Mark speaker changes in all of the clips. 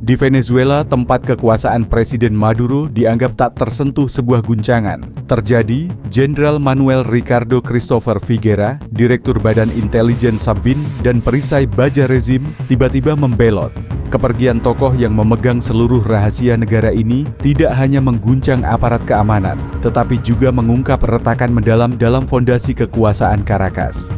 Speaker 1: Di Venezuela, tempat kekuasaan Presiden Maduro dianggap tak tersentuh sebuah guncangan. Terjadi, Jenderal Manuel Ricardo Christopher Figuera, Direktur Badan Intelijen SABIN, dan perisai baja rezim tiba-tiba membelot. Kepergian tokoh yang memegang seluruh rahasia negara ini tidak hanya mengguncang aparat keamanan, tetapi juga mengungkap retakan mendalam dalam fondasi kekuasaan Caracas.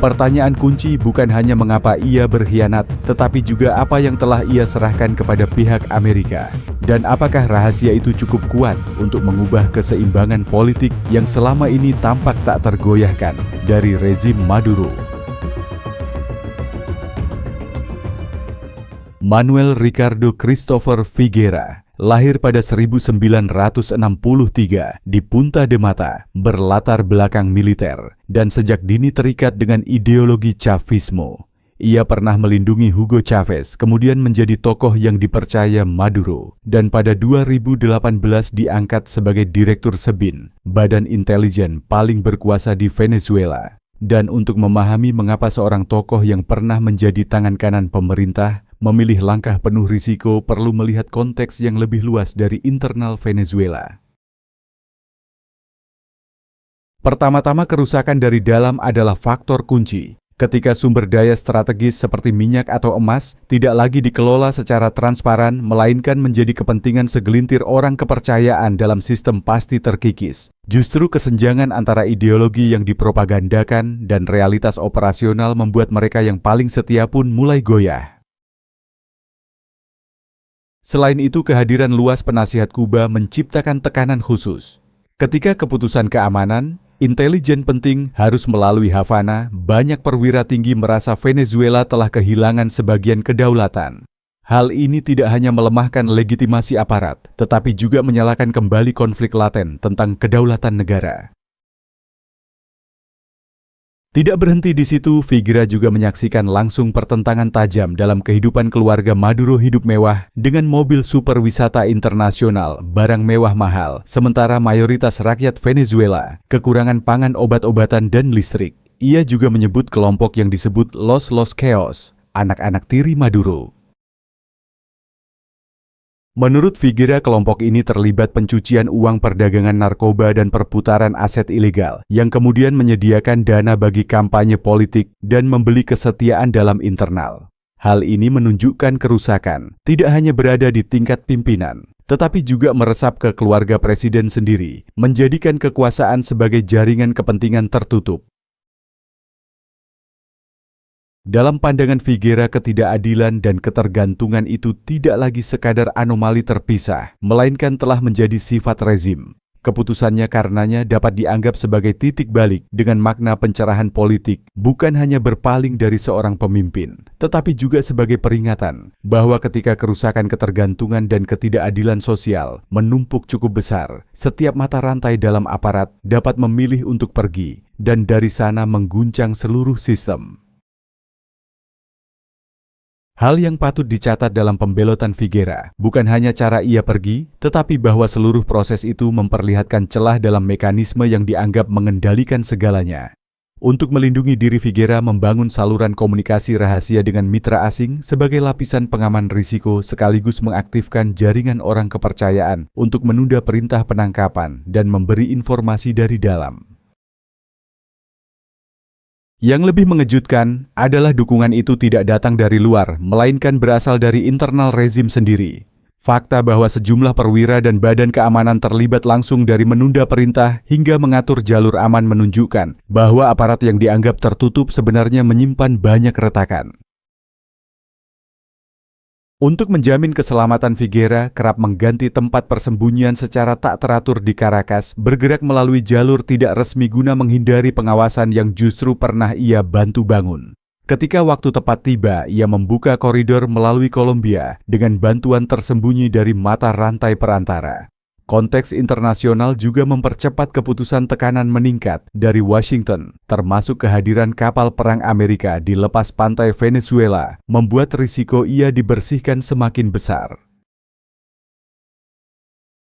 Speaker 1: Pertanyaan kunci bukan hanya mengapa ia berkhianat, tetapi juga apa yang telah ia serahkan kepada pihak Amerika. Dan apakah rahasia itu cukup kuat untuk mengubah keseimbangan politik yang selama ini tampak tak tergoyahkan dari rezim Maduro. Manuel Ricardo Christopher Figuera lahir pada 1963 di Punta de Mata, berlatar belakang militer, dan sejak dini terikat dengan ideologi Chavismo. Ia pernah melindungi Hugo Chavez, kemudian menjadi tokoh yang dipercaya Maduro, dan pada 2018 diangkat sebagai Direktur SABIN, Badan Intelijen paling berkuasa di Venezuela. Dan untuk memahami mengapa seorang tokoh yang pernah menjadi tangan kanan pemerintah memilih langkah penuh risiko, perlu melihat konteks yang lebih luas dari internal Venezuela. Pertama-tama, kerusakan dari dalam adalah faktor kunci. Ketika sumber daya strategis seperti minyak atau emas tidak lagi dikelola secara transparan, melainkan menjadi kepentingan segelintir orang, kepercayaan dalam sistem pasti terkikis. Justru kesenjangan antara ideologi yang dipropagandakan dan realitas operasional membuat mereka yang paling setia pun mulai goyah. Selain itu, kehadiran luas penasihat Kuba menciptakan tekanan khusus. Ketika keputusan keamanan, intelijen penting harus melalui Havana, banyak perwira tinggi merasa Venezuela telah kehilangan sebagian kedaulatan. Hal ini tidak hanya melemahkan legitimasi aparat, tetapi juga menyalakan kembali konflik laten tentang kedaulatan negara. Tidak berhenti di situ, Figuera juga menyaksikan langsung pertentangan tajam dalam kehidupan keluarga Maduro. Hidup mewah dengan mobil super wisata internasional, barang mewah mahal, sementara mayoritas rakyat Venezuela kekurangan pangan, obat-obatan, dan listrik. Ia juga menyebut kelompok yang disebut Los Chaos, anak-anak tiri Maduro. Menurut Figuera, kelompok ini terlibat pencucian uang, perdagangan narkoba, dan perputaran aset ilegal, yang kemudian menyediakan dana bagi kampanye politik dan membeli kesetiaan dalam internal. Hal ini menunjukkan kerusakan tidak hanya berada di tingkat pimpinan, tetapi juga meresap ke keluarga presiden sendiri, menjadikan kekuasaan sebagai jaringan kepentingan tertutup. Dalam pandangan Figuera, ketidakadilan dan ketergantungan itu tidak lagi sekadar anomali terpisah, melainkan telah menjadi sifat rezim. Keputusannya karenanya dapat dianggap sebagai titik balik dengan makna pencerahan politik, bukan hanya berpaling dari seorang pemimpin, tetapi juga sebagai peringatan bahwa ketika kerusakan, ketergantungan, dan ketidakadilan sosial menumpuk cukup besar, setiap mata rantai dalam aparat dapat memilih untuk pergi, dan dari sana mengguncang seluruh sistem. Hal yang patut dicatat dalam pembelotan Figuera bukan hanya cara ia pergi, tetapi bahwa seluruh proses itu memperlihatkan celah dalam mekanisme yang dianggap mengendalikan segalanya. Untuk melindungi diri, Figuera membangun saluran komunikasi rahasia dengan mitra asing sebagai lapisan pengaman risiko, sekaligus mengaktifkan jaringan orang kepercayaan untuk menunda perintah penangkapan dan memberi informasi dari dalam. Yang lebih mengejutkan adalah dukungan itu tidak datang dari luar, melainkan berasal dari internal rezim sendiri. Fakta bahwa sejumlah perwira dan badan keamanan terlibat langsung dari menunda perintah hingga mengatur jalur aman menunjukkan bahwa aparat yang dianggap tertutup sebenarnya menyimpan banyak retakan. Untuk menjamin keselamatan, Figuera kerap mengganti tempat persembunyian secara tak teratur di Caracas, bergerak melalui jalur tidak resmi guna menghindari pengawasan yang justru pernah ia bantu bangun. Ketika waktu tepat tiba, ia membuka koridor melalui Kolombia dengan bantuan tersembunyi dari mata rantai perantara. Konteks internasional juga mempercepat keputusan, tekanan meningkat dari Washington, termasuk kehadiran kapal perang Amerika di lepas pantai Venezuela, membuat risiko ia dibersihkan semakin besar.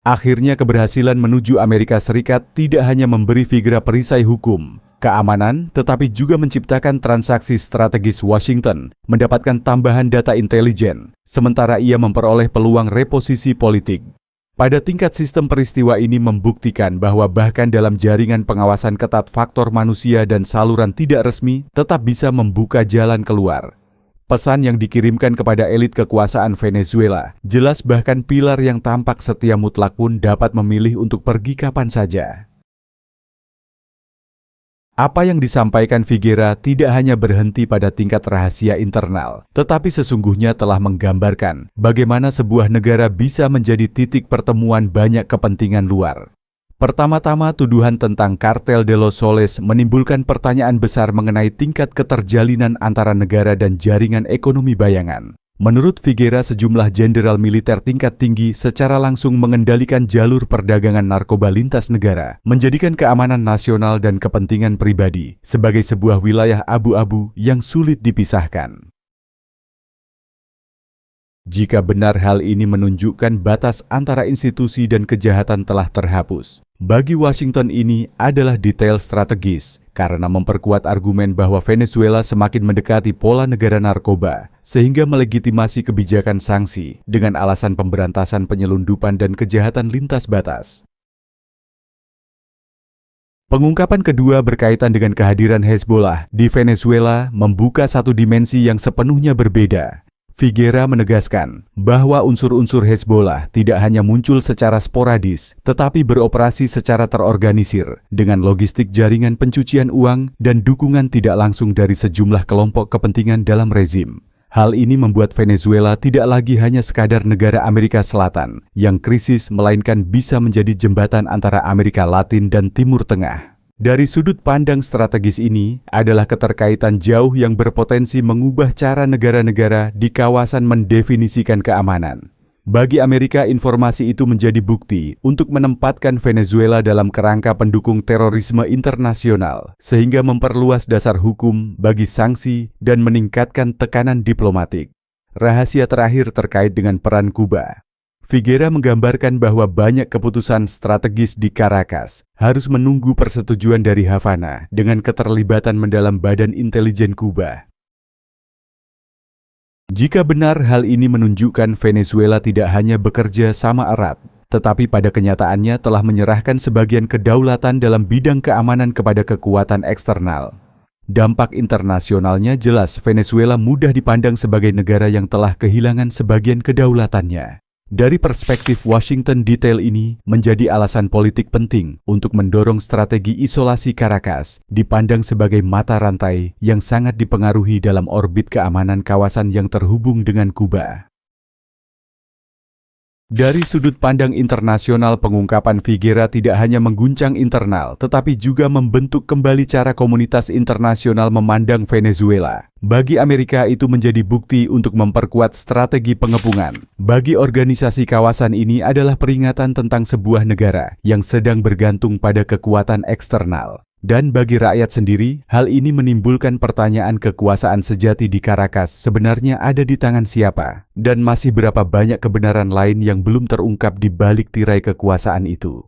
Speaker 1: Akhirnya, keberhasilan menuju Amerika Serikat tidak hanya memberi Figuera perisai hukum, keamanan, tetapi juga menciptakan transaksi strategis Washington, mendapatkan tambahan data intelijen, sementara ia memperoleh peluang reposisi politik. Pada tingkat sistem peristiwa ini membuktikan bahwa bahkan dalam jaringan pengawasan ketat faktor manusia dan saluran tidak resmi tetap bisa membuka jalan keluar. Pesan yang dikirimkan kepada elit kekuasaan Venezuela, jelas bahkan pilar yang tampak setia mutlak pun dapat memilih untuk pergi kapan saja. Apa yang disampaikan Figuera tidak hanya berhenti pada tingkat rahasia internal, tetapi sesungguhnya telah menggambarkan bagaimana sebuah negara bisa menjadi titik pertemuan banyak kepentingan luar. Pertama-tama, tuduhan tentang Kartel de los Soles menimbulkan pertanyaan besar mengenai tingkat keterjalinan antara negara dan jaringan ekonomi bayangan. Menurut Figuera, sejumlah jenderal militer tingkat tinggi secara langsung mengendalikan jalur perdagangan narkoba lintas negara, menjadikan keamanan nasional dan kepentingan pribadi sebagai sebuah wilayah abu-abu yang sulit dipisahkan. Jika benar hal ini menunjukkan batas antara institusi dan kejahatan telah terhapus, bagi Washington ini adalah detail strategis karena memperkuat argumen bahwa Venezuela semakin mendekati pola negara narkoba sehingga melegitimasi kebijakan sanksi dengan alasan pemberantasan penyelundupan dan kejahatan lintas batas. Pengungkapan kedua berkaitan dengan kehadiran Hezbollah di Venezuela membuka satu dimensi yang sepenuhnya berbeda. Figuera menegaskan bahwa unsur-unsur Hezbollah tidak hanya muncul secara sporadis, tetapi beroperasi secara terorganisir dengan logistik jaringan pencucian uang dan dukungan tidak langsung dari sejumlah kelompok kepentingan dalam rezim. Hal ini membuat Venezuela tidak lagi hanya sekadar negara Amerika Selatan yang krisis, melainkan bisa menjadi jembatan antara Amerika Latin dan Timur Tengah. Dari sudut pandang strategis ini adalah keterkaitan jauh yang berpotensi mengubah cara negara-negara di kawasan mendefinisikan keamanan. Bagi Amerika, informasi itu menjadi bukti untuk menempatkan Venezuela dalam kerangka pendukung terorisme internasional, sehingga memperluas dasar hukum bagi sanksi dan meningkatkan tekanan diplomatik. Rahasia terakhir terkait dengan peran Kuba. Figuera menggambarkan bahwa banyak keputusan strategis di Caracas harus menunggu persetujuan dari Havana dengan keterlibatan mendalam Badan Intelijen Kuba. Jika benar hal ini menunjukkan Venezuela tidak hanya bekerja sama erat, tetapi pada kenyataannya telah menyerahkan sebagian kedaulatan dalam bidang keamanan kepada kekuatan eksternal. Dampak internasionalnya jelas, Venezuela mudah dipandang sebagai negara yang telah kehilangan sebagian kedaulatannya. Dari perspektif Washington, detail ini menjadi alasan politik penting untuk mendorong strategi isolasi Caracas dipandang sebagai mata rantai yang sangat dipengaruhi dalam orbit keamanan kawasan yang terhubung dengan Kuba. Dari sudut pandang internasional, pengungkapan Figuera tidak hanya mengguncang internal, tetapi juga membentuk kembali cara komunitas internasional memandang Venezuela. Bagi Amerika, itu menjadi bukti untuk memperkuat strategi pengepungan. Bagi organisasi kawasan, ini adalah peringatan tentang sebuah negara yang sedang bergantung pada kekuatan eksternal. Dan bagi rakyat sendiri, hal ini menimbulkan pertanyaan kekuasaan sejati di Caracas sebenarnya ada di tangan siapa, dan masih berapa banyak kebenaran lain yang belum terungkap di balik tirai kekuasaan itu.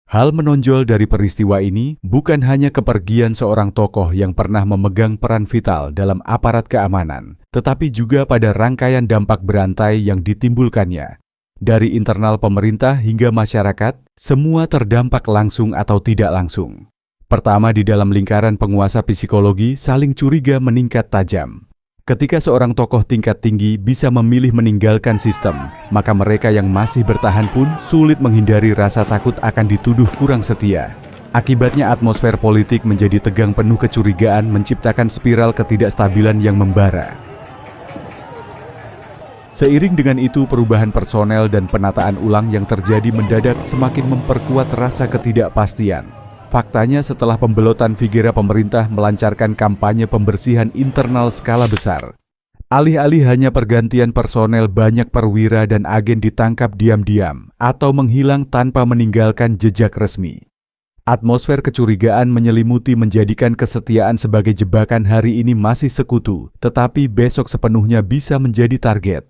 Speaker 1: Hal menonjol dari peristiwa ini bukan hanya kepergian seorang tokoh yang pernah memegang peran vital dalam aparat keamanan, tetapi juga pada rangkaian dampak berantai yang ditimbulkannya. Dari internal pemerintah hingga masyarakat, semua terdampak langsung atau tidak langsung. Pertama, di dalam lingkaran penguasa, psikologi saling curiga meningkat tajam. Ketika seorang tokoh tingkat tinggi bisa memilih meninggalkan sistem, maka mereka yang masih bertahan pun sulit menghindari rasa takut akan dituduh kurang setia. Akibatnya atmosfer politik menjadi tegang, penuh kecurigaan, menciptakan spiral ketidakstabilan yang membara. Seiring dengan itu, perubahan personel dan penataan ulang yang terjadi mendadak semakin memperkuat rasa ketidakpastian. Faktanya, setelah pembelotan Figuera, pemerintah melancarkan kampanye pembersihan internal skala besar. Alih-alih hanya pergantian personel, banyak perwira dan agen ditangkap diam-diam atau menghilang tanpa meninggalkan jejak resmi. Atmosfer kecurigaan menyelimuti, menjadikan kesetiaan sebagai jebakan hari ini masih sekutu, tetapi besok sepenuhnya bisa menjadi target.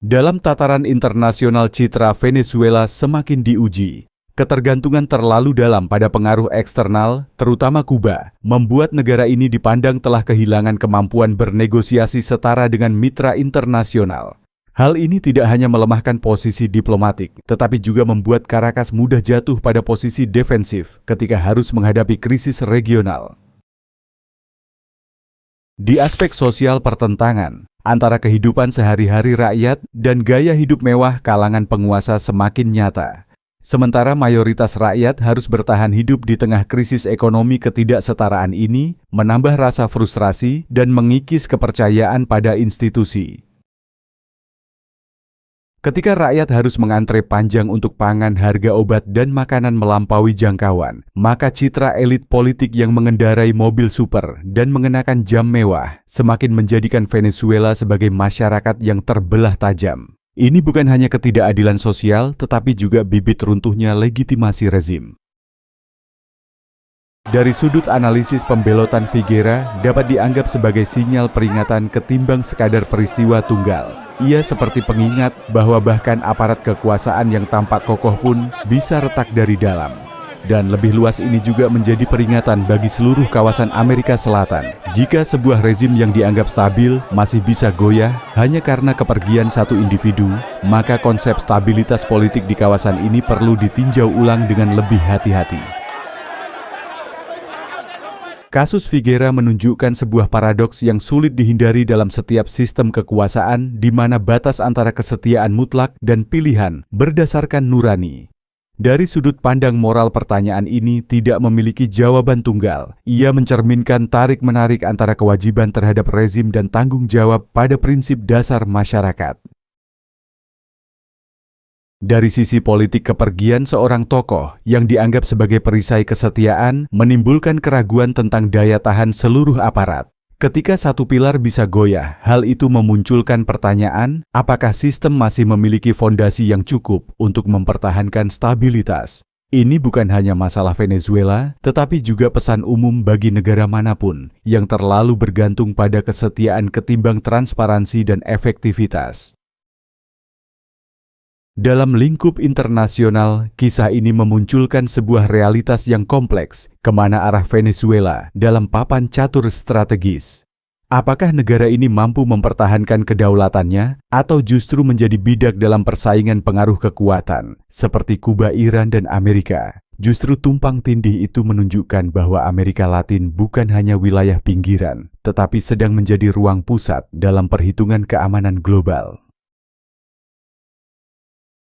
Speaker 1: Dalam tataran internasional, citra Venezuela semakin diuji. Ketergantungan terlalu dalam pada pengaruh eksternal, terutama Kuba, membuat negara ini dipandang telah kehilangan kemampuan bernegosiasi setara dengan mitra internasional. Hal ini tidak hanya melemahkan posisi diplomatik, tetapi juga membuat Caracas mudah jatuh pada posisi defensif ketika harus menghadapi krisis regional. Di aspek sosial, pertentangan antara kehidupan sehari-hari rakyat dan gaya hidup mewah kalangan penguasa semakin nyata. Sementara mayoritas rakyat harus bertahan hidup di tengah krisis ekonomi, ketidaksetaraan ini menambah rasa frustrasi dan mengikis kepercayaan pada institusi. Ketika rakyat harus mengantre panjang untuk pangan, harga obat dan makanan melampaui jangkauan, maka citra elit politik yang mengendarai mobil super dan mengenakan jam mewah semakin menjadikan Venezuela sebagai masyarakat yang terbelah tajam. Ini bukan hanya ketidakadilan sosial, tetapi juga bibit runtuhnya legitimasi rezim. Dari sudut analisis, pembelotan Figuera dapat dianggap sebagai sinyal peringatan ketimbang sekadar peristiwa tunggal. Ia seperti pengingat bahwa bahkan aparat kekuasaan yang tampak kokoh pun bisa retak dari dalam. Dan lebih luas, ini juga menjadi peringatan bagi seluruh kawasan Amerika Selatan. Jika sebuah rezim yang dianggap stabil masih bisa goyah hanya karena kepergian satu individu, maka konsep stabilitas politik di kawasan ini perlu ditinjau ulang dengan lebih hati-hati. Kasus Figuera menunjukkan sebuah paradoks yang sulit dihindari dalam setiap sistem kekuasaan, di mana batas antara kesetiaan mutlak dan pilihan berdasarkan nurani. Dari sudut pandang moral, pertanyaan ini tidak memiliki jawaban tunggal. Ia mencerminkan tarik-menarik antara kewajiban terhadap rezim dan tanggung jawab pada prinsip dasar masyarakat. Dari sisi politik, kepergian seorang tokoh yang dianggap sebagai perisai kesetiaan menimbulkan keraguan tentang daya tahan seluruh aparat. Ketika satu pilar bisa goyah, hal itu memunculkan pertanyaan, apakah sistem masih memiliki fondasi yang cukup untuk mempertahankan stabilitas? Ini bukan hanya masalah Venezuela, tetapi juga pesan umum bagi negara manapun yang terlalu bergantung pada kesetiaan ketimbang transparansi dan efektivitas. Dalam lingkup internasional, kisah ini memunculkan sebuah realitas yang kompleks, kemana arah Venezuela dalam papan catur strategis. Apakah negara ini mampu mempertahankan kedaulatannya, atau justru menjadi bidak dalam persaingan pengaruh kekuatan, seperti Kuba, Iran, dan Amerika? Justru tumpang tindih itu menunjukkan bahwa Amerika Latin bukan hanya wilayah pinggiran, tetapi sedang menjadi ruang pusat dalam perhitungan keamanan global.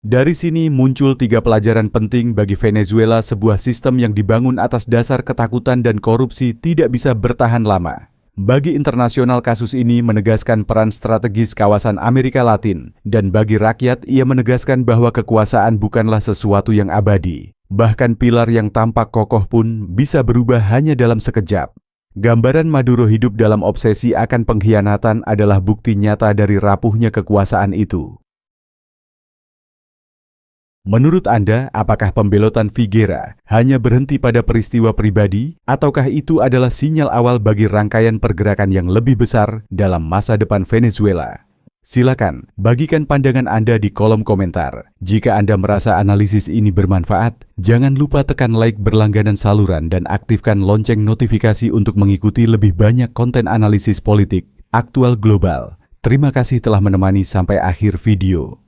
Speaker 1: Dari sini muncul 3 pelajaran penting bagi Venezuela. Sebuah sistem yang dibangun atas dasar ketakutan dan korupsi tidak bisa bertahan lama. Bagi internasional, kasus ini menegaskan peran strategis kawasan Amerika Latin, dan bagi rakyat, ia menegaskan bahwa kekuasaan bukanlah sesuatu yang abadi. Bahkan pilar yang tampak kokoh pun bisa berubah hanya dalam sekejap. Gambaran Maduro hidup dalam obsesi akan pengkhianatan adalah bukti nyata dari rapuhnya kekuasaan itu. Menurut Anda, apakah pembelotan Figuera hanya berhenti pada peristiwa pribadi, ataukah itu adalah sinyal awal bagi rangkaian pergerakan yang lebih besar dalam masa depan Venezuela? Silakan bagikan pandangan Anda di kolom komentar. Jika Anda merasa analisis ini bermanfaat, jangan lupa tekan like berlangganan saluran dan aktifkan lonceng notifikasi untuk mengikuti lebih banyak konten analisis politik aktual global. Terima kasih telah menemani sampai akhir video.